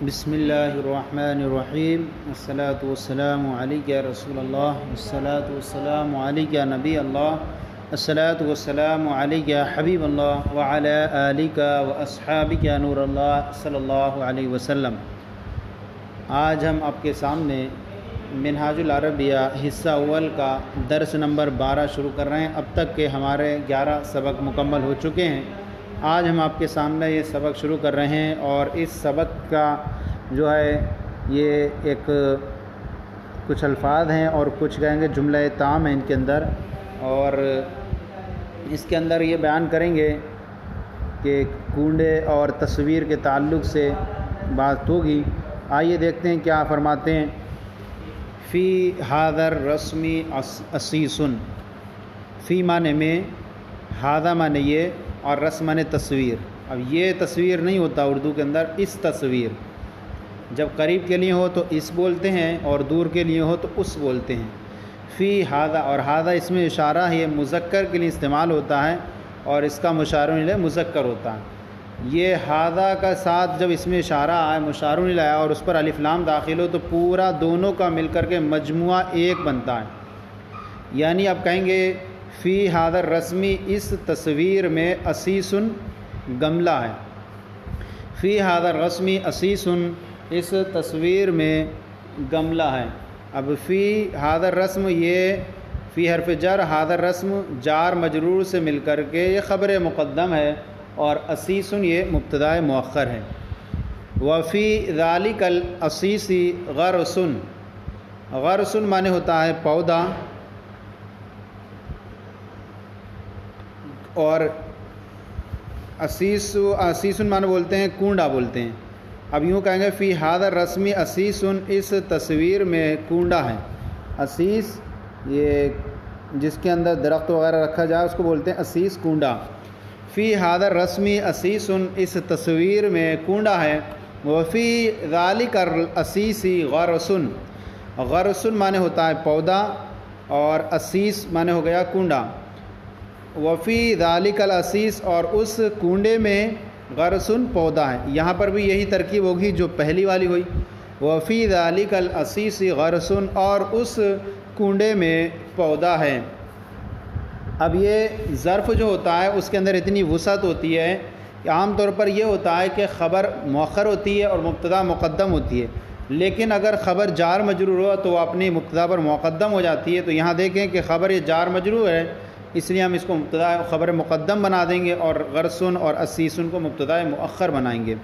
بسم اللہ الرحمن الرحیم الصلاۃ والسلام علیک یا رسول اللہ الصلاۃ والسلام علیک یا نبی اللہ الصلاۃ والسلام علیک یا حبیب اللہ وعلی آلک واصحابک یا نور اللہ صلی اللہ علیہ وسلم۔ آج ہم آپ کے سامنے منہاج العربیہ حصہ اول کا درس نمبر 12 شروع کر رہے ہیں۔ اب تک کے ہمارے 11 سبق مکمل ہو چکے ہیں۔ آج ہم آپ کے سامنے یہ سبق شروع کر رہے ہیں اور اس سبق کا جو ہے یہ ایک کچھ الفاظ ہیں اور کچھ کہیں گے جملہ تام ہیں ان کے اندر، اور اس کے اندر یہ بیان کریں گے کہ کنڈے اور تصویر کے تعلق سے بات ہوگی۔ آئیے دیکھتے ہیں کیا فرماتے ہیں۔ فی حاضر رسمی اسیسن، فی معنی میں، ہادہ معنی یہ، اور رسم معنی تصویر۔ اب یہ تصویر نہیں ہوتا اردو کے اندر، اس تصویر جب قریب کے لیے ہو تو اس بولتے ہیں اور دور کے لیے ہو تو اس بولتے ہیں۔ فی ہادہ، اور ہادہ اس میں اشارہ ہے، یہ مذکر کے لیے استعمال ہوتا ہے اور اس کا مشار الیہ مذکر ہوتا ہے۔ یہ ہادہ کا ساتھ جب اس میں اشارہ آئے، مشار الیہ آیا اور اس پر الف لام داخل ہو تو پورا دونوں کا مل کر کے مجموعہ ایک بنتا ہے۔ یعنی آپ کہیں گے فی حاضر رسمی، اس تصویر میں اسیسن گملہ ہے۔ فی حاضر رسمی اسیسن، اس تصویر میں گملہ ہے۔ اب فی حاضر رسم، یہ فی حرف جر، حاضر رسم جار مجرور سے مل کر کے یہ خبر مقدم ہے، اور اسیسن یہ مبتدا مؤخر ہے۔ وفی ذالک الاسیسی غرسن، غرسن معنی ہوتا ہے پودا، اور اسیسن معنی بولتے ہیں کنڈا بولتے ہیں۔ اب یوں کہیں گے فی حاضر رسمی اسیسن، اس تصویر میں کنڈا ہے۔ اسیس یہ جس کے اندر درخت وغیرہ رکھا جائے اس کو بولتے ہیں اسیس، کنڈا۔ فی حاضر رسمی اسیسن، اس تصویر میں کنڈا ہے۔ وفی ذالک الاسیسی غرسن، غرسن معنی ہوتا ہے پودا اور اسیس معنی ہو گیا کنڈا۔ وفی ذالک الاسیس، اور اس کنڈے میں غرسن پودا ہے۔ یہاں پر بھی یہی ترکیب ہوگی جو پہلی والی ہوئی، وفی ذالک الاسیس غرسن، اور اس کنڈے میں پودا ہے۔ اب یہ ظرف جو ہوتا ہے اس کے اندر اتنی وسعت ہوتی ہے کہ عام طور پر یہ ہوتا ہے کہ خبر مؤخر ہوتی ہے اور مبتدا مقدم ہوتی ہے، لیکن اگر خبر جار مجرور ہو تو وہ اپنی مبتدا پر مقدم ہو جاتی ہے۔ تو یہاں دیکھیں کہ خبر یہ جار مجرور ہے، اس لیے ہم اس کو مبتدا خبر مقدم بنا دیں گے اور غرسن اور اسیسن کو مبتدا مؤخر بنائیں گے۔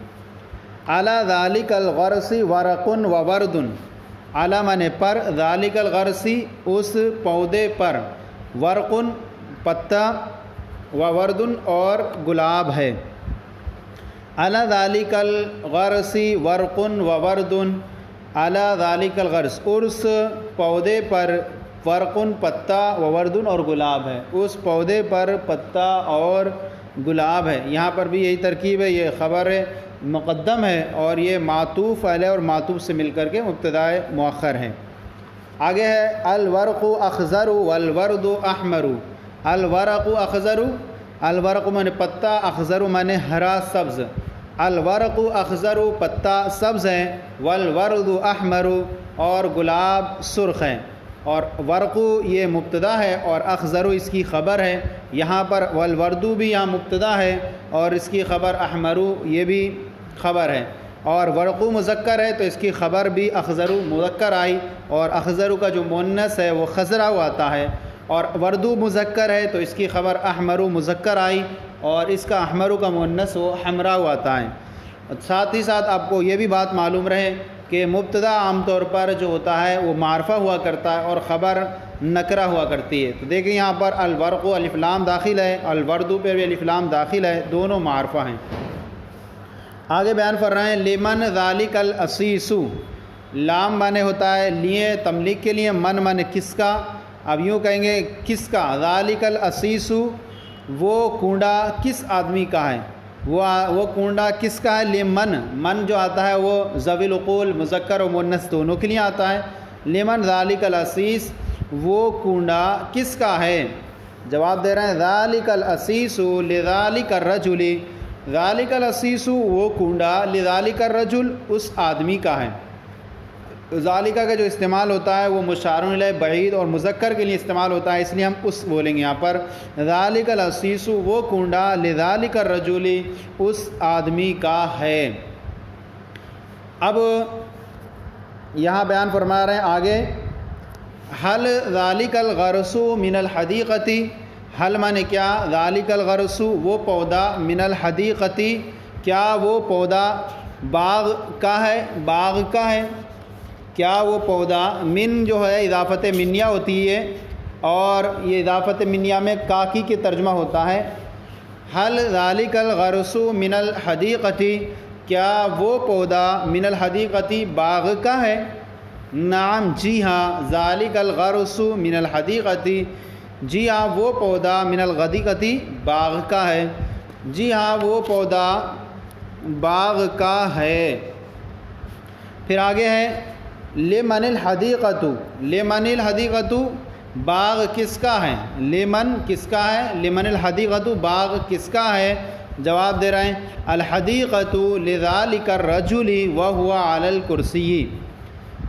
علی ذالک الغرس ورق و ورد، علی معنی پر، ذالک الغرس اس پودے پر، ورق پتا، و ورد اور گلاب ہے۔ علی ذالک الغرس ورق و ورد، علی ذالک الغرس اس پودے پر، ورقن پتا، و وردن اور گلاب ہے، اس پودے پر پتا اور گلاب ہے۔ یہاں پر بھی یہی ترکیب ہے، یہ خبر مقدم ہے اور یہ معطوف علیہ اور معطوف سے مل کر کے مبتدا مؤخر ہے۔ آگے ہے الورق اخضر والورد احمر، الورق اخضر، الورق معنی پتا، اخضر معنی ہرا سبز، الورق اخضر پتا سبز ہے، والورد احمر اور گلاب سرخ ہے۔ اور ورقو یہ مبتدا ہے اور اخضر اس کی خبر ہے۔ یہاں پر والوردو بھی یہاں مبتدا ہے اور اس کی خبر احمرو یہ بھی خبر ہے، اور ورقو مذکر ہے تو اس کی خبر بھی اخضرو مذکر آئی، اور اخضرو کا جو مؤنث ہے وہ خضرا آتا ہے، اور وردو مذکر ہے تو اس کی خبر احمرو مذکر آئی، اور اس کا احمرو کا مؤنث وہ حمرا آتا ہے۔ ساتھ ہی ساتھ آپ کو یہ بھی بات معلوم رہے کہ مبتدا عام طور پر جو ہوتا ہے وہ معرفہ ہوا کرتا ہے اور خبر نکرہ ہوا کرتی ہے۔ تو دیکھیں یہاں پر الورق الف لام داخل ہے، الوردو پہ بھی الف لام داخل ہے، دونوں معرفہ ہیں۔ آگے بیان کر رہے ہیں لمن ذالک الاسیس، لام معنی ہوتا ہے لیے، تملیک کے لیے، من معنی کس کا۔ اب یوں کہیں گے کس کا، ذالک الاسیس وہ کنڈا کس آدمی کا ہے، وہ کنڈا کس کا ہے، لمن، من جو آتا ہے وہ ذوی العقول مذکر و مؤنث دونوں کے لیے آتا ہے۔ لمن ذالک الاسیس، وہ کنڈا کس کا ہے، جواب دے رہے ہیں ذالک الاسیس لذالک الرجل، ذالک العصیص وہ کنڈا، لذالک الرجل اس آدمی کا ہے۔ ذالکہ کا جو استعمال ہوتا ہے وہ مشار الیہ بعید اور مذکر کے لیے استعمال ہوتا ہے، اس لیے ہم اس بولیں گے یہاں پر۔ ذالک العصیص وہ کنڈا، لذالک الرجل اس آدمی کا ہے۔ اب یہاں بیان فرما رہے ہیں آگے، حل ذالک الغرس من الحدیقۃ، حل مانے کیا، ذالک الغرس وہ پودا، من الحدیقۃ کیا وہ پودا باغ کا ہے، باغ کا ہے، کیا وہ پودا، من جو ہے اضافت منیہ ہوتی ہے اور یہ اضافت منیہ میں کاکی کے ترجمہ ہوتا ہے۔ حل ذالک الغرس من الحدیقۃ کیا وہ پودا، من الحدیقۃ باغ کا ہے، نعم جی ہاں، ذالک الغرس من الحدیقۃ جی ہاں وہ پودا، من الحدیقۃ باغ کا ہے، جی ہاں وہ پودا باغ کا ہے۔ پھر آگے ہے لمن الحدیقۃ، لمن الحدیقۃ باغ کس کا ہے، لمن کس کا ہے، لمن الحدیقۃ باغ کس کا ہے، جواب دے رہے ہیں الحدیقۃ لذالک الرجل وهو علی الکرسی،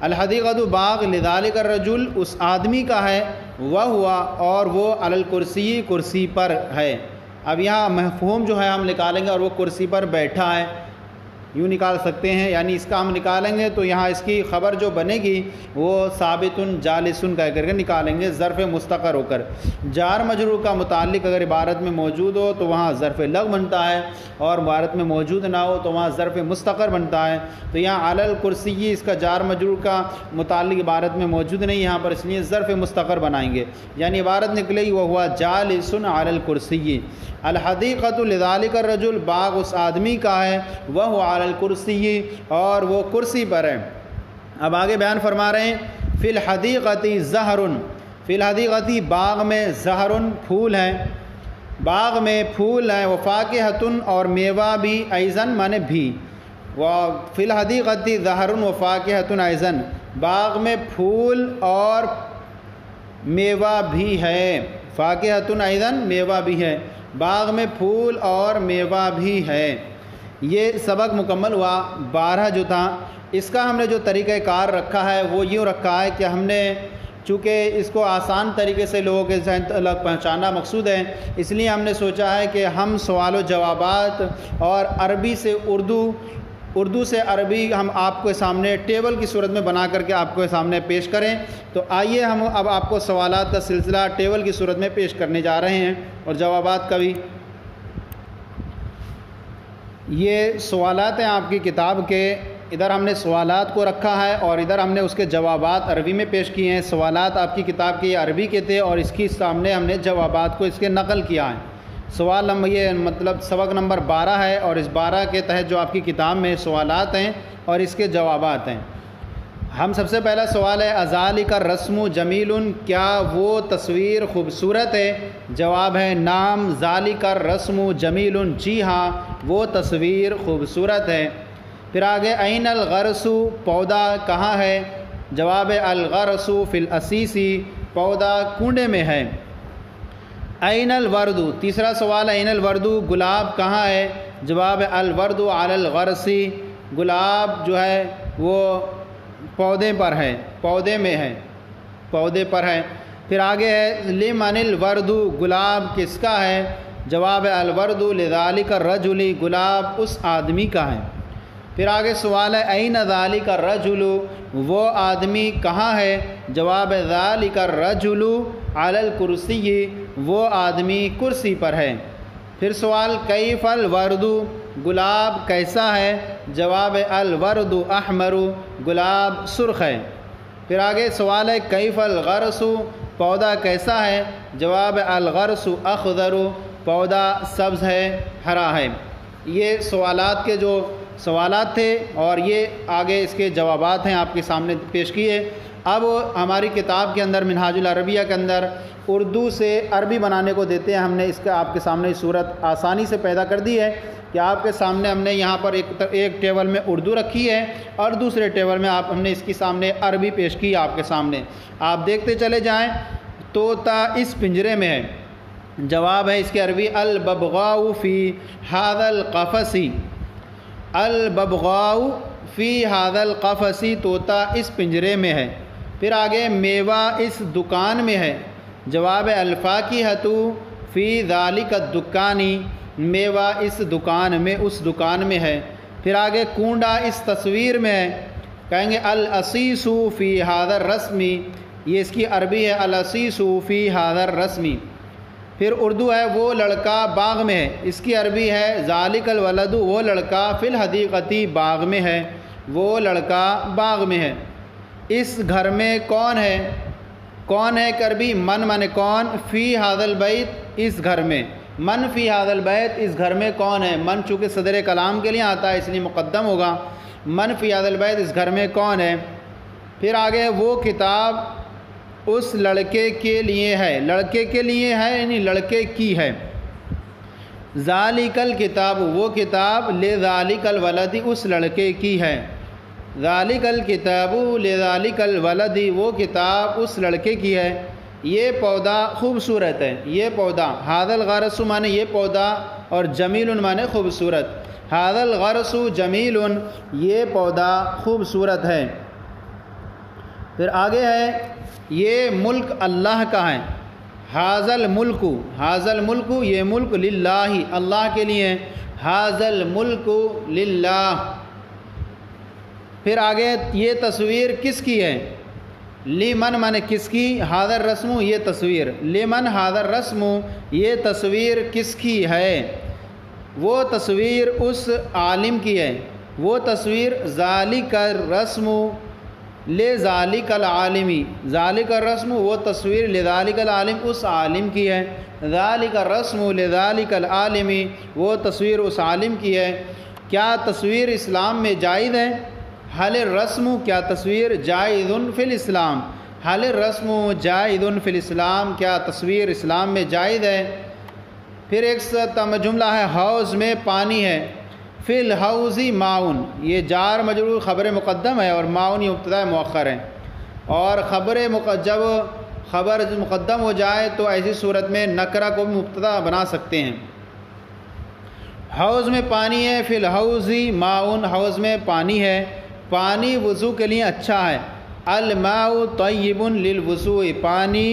الحدیقۃ باغ لذالک الرجل اس آدمی کا ہے، وهو اور وہ علی الکرسی کرسی پر ہے۔ اب یہاں مفہوم جو ہے ہم نکالیں گے، اور وہ کرسی پر بیٹھا ہے یوں نکال سکتے ہیں، یعنی اس کا ہم نکالیں گے تو یہاں اس کی خبر جو بنے گی وہ ثابت جالسن کہہ کر کے نکالیں گے، ظرف مستقر ہو کر۔ جار مجرور کا متعلق اگر عبارت میں موجود ہو تو وہاں ظرف لغو بنتا ہے، اور عبارت میں موجود نہ ہو تو وہاں ظرف مستقر بنتا ہے۔ تو یہاں علی الکرسی اس کا جار مجرور کا متعلق عبارت میں موجود نہیں یہاں پر، اس لیے ظرف مستقر بنائیں گے، یعنی عبارت نکلے گی وہ ہوا جالسن علی الکرسی، الحدیقۃ لذالک الرجل باغ اس آدمی کا ہے، وہ علی الکرسی اور وہ کرسی پر ہے۔ اب آگے بیان فرما رہے ہیں فی الحدیقۃ زہر، فی الحدیقۃ باغ میں زہر پھول ہیں، باغ میں پھول ہیں، وفاکہۃ اور میوہ بھی، ایزن مانے بھی، فی الحدیقۃ زہر وفاکہۃ ایزن باغ میں پھول اور میوہ بھی ہے، فاکہۃ ایزن میوہ بھی ہے، باغ میں پھول اور میوہ بھی ہے۔ یہ سبق مکمل ہوا 12 جو تھا، اس کا ہم نے جو طریقہ کار رکھا ہے وہ یوں رکھا ہے کہ ہم نے چونکہ اس کو آسان طریقے سے لوگوں کے ذہن تک پہنچانا مقصود ہے، اس لیے ہم نے سوچا ہے کہ ہم سوال و جوابات اور عربی سے اردو سے عربی ہم آپ کے سامنے ٹیبل کی صورت میں بنا کر کے آپ کے سامنے پیش کریں۔ تو آئیے ہم اب آپ کو سوالات کا سلسلہ ٹیبل کی صورت میں پیش کرنے جا رہے ہیں، اور جوابات کا بھی۔ یہ سوالات ہیں آپ کی کتاب کے، ادھر ہم نے سوالات کو رکھا ہے اور ادھر ہم نے اس کے جوابات عربی میں پیش کیے ہیں۔ سوالات آپ کی کتاب کے عربی کے تھے اور اس کی سامنے ہم نے جوابات کو اس کے نقل کیا ہے۔ سوال نمبر یہ مطلب سبق نمبر 12 ہے، اور اس 12 کے تحت جو آپ کی کتاب میں سوالات ہیں اور اس کے جوابات ہیں۔ ہم سب سے پہلا سوال ہے اذالک الرسم جمیل، کیا وہ تصویر خوبصورت ہے؟ جواب ہے نعم ذالک الرسم جمیل، جی ہاں وہ تصویر خوبصورت ہے۔ پھر آگے این الغرس پودا کہاں ہے؟ جواب ہے الغرس فی الاسیس، پودا کنڈے میں ہے۔ این الورد، تیسرا سوال ہے این الورد گلاب کہاں ہے؟ جواب ہے الورد علی الغرس، گلاب جو ہے وہ پودے پر ہے، پودے میں ہے، پودے پر ہے۔ پھر آگے ہے لمن الورد گلاب کس کا ہے؟ جواب ہے الورد لذالک الرجل، گلاب اس آدمی کا ہے۔ پھر آگے سوال ہے این ذالک الرجل، وہ آدمی کہاں ہے؟ جواب ہے ذالک الرجل علی الکرسی، وہ آدمی کرسی پر ہے۔ پھر سوال کیف الورد، گلاب کیسا ہے؟ جواب ہے الورد احمر، گلاب سرخ ہے۔ پھر آگے سوال ہے کیف الغرس، پودا کیسا ہے؟ جواب ہے الغرس اخضر، پودا سبز ہے، ہرا ہے۔ یہ سوالات کے جو سوالات تھے اور یہ آگے اس کے جوابات ہیں آپ کے سامنے پیش کیے۔ اب ہماری کتاب کے اندر منہاج العربیہ کے اندر اردو سے عربی بنانے کو دیتے ہیں، ہم نے اس کا آپ کے سامنے صورت آسانی سے پیدا کر دی ہے کہ آپ کے سامنے ہم نے یہاں پر ایک ٹیبل میں اردو رکھی ہے اور دوسرے ٹیبل میں ہم نے اس کے سامنے عربی پیش کی آپ کے سامنے۔ آپ دیکھتے چلے جائیں، طوطا اس پنجرے میں ہے، جواب ہے اس کی عربی الببغاء فی ھذا القفص، الببغاء فی ھذا القفص، طوطا اس پنجرے میں ہے۔ پھر آگے میوہ اس دکان میں ہے، جواب ہے الفاکہۃ فی ذالک الدکان، میوہ اس دکان میں، اس دکان میں ہے۔ پھر آگے کونڈا اس تصویر میں ہے، کہیں گے العصیص فی ھذا الرسم، یہ اس کی عربی ہے العصیص فی ھذا الرسم۔ پھر اردو ہے وہ لڑکا باغ میں ہے، اس کی عربی ہے ذالک الولد، وہ لڑکا فی الحدیقۃ، باغ میں ہے، وہ لڑکا باغ میں ہے۔ اس گھر میں کون ہے، کون ہے کہ عربی من من کون، فی ھذا البیت، اس گھر میں، من فی ھذا البیت، اس گھر میں کون ہے، من چونکہ صدر کلام کے لیے آتا ہے اس لیے مقدم ہوگا، من فی ھذا البیت، اس گھر میں کون ہے۔ پھر آگے وہ کتاب اس لڑکے کے لیے ہے، لڑکے کے لیے ہے یعنی لڑکے کی ہے۔ ذالک الکتاب، وہ کتاب، لذالک الولد، اس لڑکے کی ہے۔ ذالک الکتاب لذالک الولد، وہ کتاب اس لڑکے کی ہے۔ یہ پودا خوبصورت ہے، یہ پودا، ھذا الغرس مانے یہ پودا، اور جمیل مانے خوبصورت، ھذا الغرس جمیل، یہ پودا خوبصورت ہے۔ پھر آگے ہے یہ ملک اللہ کا ہے، ھذا الملک، ھذا الملک، یہ ملک للہ، اللہ کے لیے، ھذا الملک للہ۔ پھر آگے یہ تصویر کس کی ہے، لمن مانے کس کی، ھذا الرسم، یہ تصویر، لمن ھذا الرسم، یہ تصویر کس کی ہے، وہ تصویر اس عالم کی ہے، وہ تصویر ذالک الرسم لذالک العالم، ذالک الرسم، وہ تصویر لذالک العالم، اس عالم کی ہے، ذالک الرسم لذالک العالم، وہ تصویر اس عالم کی ہے۔ کیا تصویر اسلام میں جائز ہے، حل الرسم، کیا تصویر جائز فی الاسلام، حل الرسم جائز فی الاسلام، کیا تصویر اسلام میں جائز ہے۔ پھر ایک جملہ ہے حوض میں پانی ہے، فی الحوض ماؤن، یہ جار مجرور خبر مقدم ہے، اور ماؤن یہ مبتدا مؤخر ہے، اور جب خبر مقدم ہو جائے تو ایسی صورت میں نکرہ کو بھی مبتدا بنا سکتے ہیں۔ حوض میں پانی ہے، فی الحوض ماؤن، حوض میں پانی ہے، پانی وضو کے لیے اچھا ہے، الماء طیب للوضوء، پانی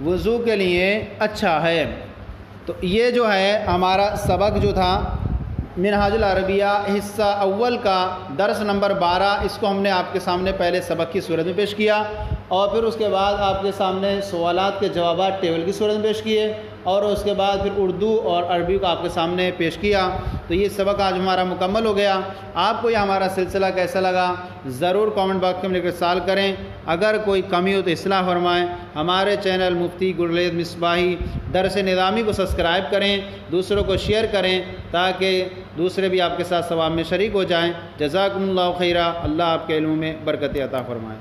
وضو کے لیے اچھا ہے۔ تو یہ جو ہے ہمارا سبق جو تھا منہاج العربیہ حصہ اول کا درس نمبر 12، اس کو ہم نے آپ کے سامنے پہلے سبق کی صورت میں پیش کیا، اور پھر اس کے بعد آپ کے سامنے سوالات کے جوابات ٹیبل کی صورت میں پیش کیے، اور اس کے بعد پھر اردو اور عربی کو آپ کے سامنے پیش کیا۔ تو یہ سبق آج ہمارا مکمل ہو گیا۔ آپ کو یہ ہمارا سلسلہ کیسا لگا ضرور کامنٹ باکس میں لکھ کر سوال کریں، اگر کوئی کمی ہو تو اصلاح فرمائیں۔ ہمارے چینل مفتی گلریز مصباحی درس نظامی کو سبسکرائب کریں، دوسروں کو شیئر کریں تاکہ دوسرے بھی آپ کے ساتھ ثواب میں شریک ہو جائیں۔ جزاکم اللہ خیرہ، اللہ آپ کے علم میں برکت عطا فرمائے۔